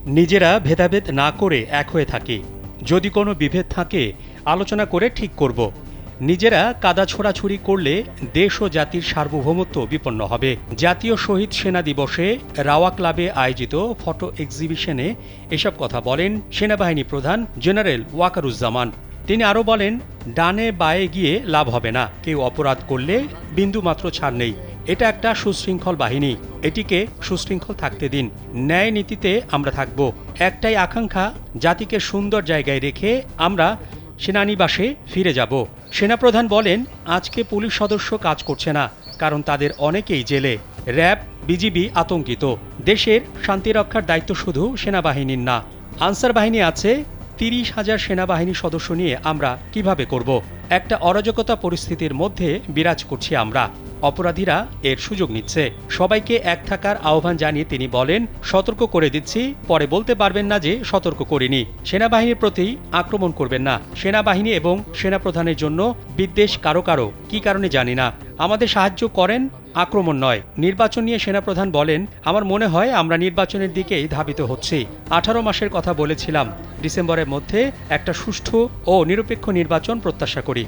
নিজেরা ভেদাভেদ না করে এক হয়ে থাকি। যদি কোনো বিভেদ থাকে আলোচনা করে ঠিক করব। নিজেরা কাদা ছোড়াছুড়ি করলে দেশ ও জাতির সার্বভৌমত্ব বিপন্ন হবে। জাতীয় শহীদ সেনা দিবসে রাওয়া ক্লাবে আয়োজিত ফটো এক্সিবিশনে এসব কথা বলেন সেনাবাহিনী প্রধান জেনারেল ওয়াকারুজ্জামান। তিনি আরও বলেন, ডানে বায়ে গিয়ে লাভ হবে না। কেউ অপরাধ করলে বিন্দুমাত্র ছাড় নেই। এটা একটা সুশৃঙ্খল বাহিনী, এটিকে সুশৃঙ্খল থাকতে দিন। ন্যায় নীতিতে আমরা থাকব। একটাই আকাঙ্ক্ষা, জাতিকে সুন্দর জায়গায় রেখে আমরা সেনানিবাসে ফিরে যাব। সেনাপ্রধান বলেন, আজকে পুলিশ সদস্য কাজ করছে না, কারণ তাদের অনেকেই জেলে। র্যাব, বিজিবি আতঙ্কিত। দেশের শান্তি রক্ষার দায়িত্ব শুধু সেনাবাহিনীর না। আনসার বাহিনী আছে, ৩০,০০০ সেনাবাহিনী সদস্য নিয়ে আমরা কিভাবে করব? একটা অরাজকতা পরিস্থিতির মধ্যে বিরাজ করছি আমরা। অপরাধীরা এর সুযোগ নিচ্ছে। সবাইকে এক থাকার আহ্বান জানিয়ে তিনি বলেন, সতর্ক করে দিচ্ছি, পরে বলতে পারবেন না যে সতর্ক করিনি। সেনাবাহিনীর প্রতি আক্রমণ করবেন না। সেনাবাহিনী এবং সেনাপ্রধানের জন্য বিদ্বেষ কারো কারো কি কারণে জানি না। আমাদের সাহায্য করেন, আক্রমণ নয়। নির্বাচন নিয়ে সেনাপ্রধান বলেন, আমার মনে হয় আমরা নির্বাচনের দিকেই ধাবিত হচ্ছি। 18 মাসের কথা বলেছিলাম। ডিসেম্বরের মধ্যে একটা সুষ্ঠু ও নিরপেক্ষ নির্বাচন প্রত্যাশা করি।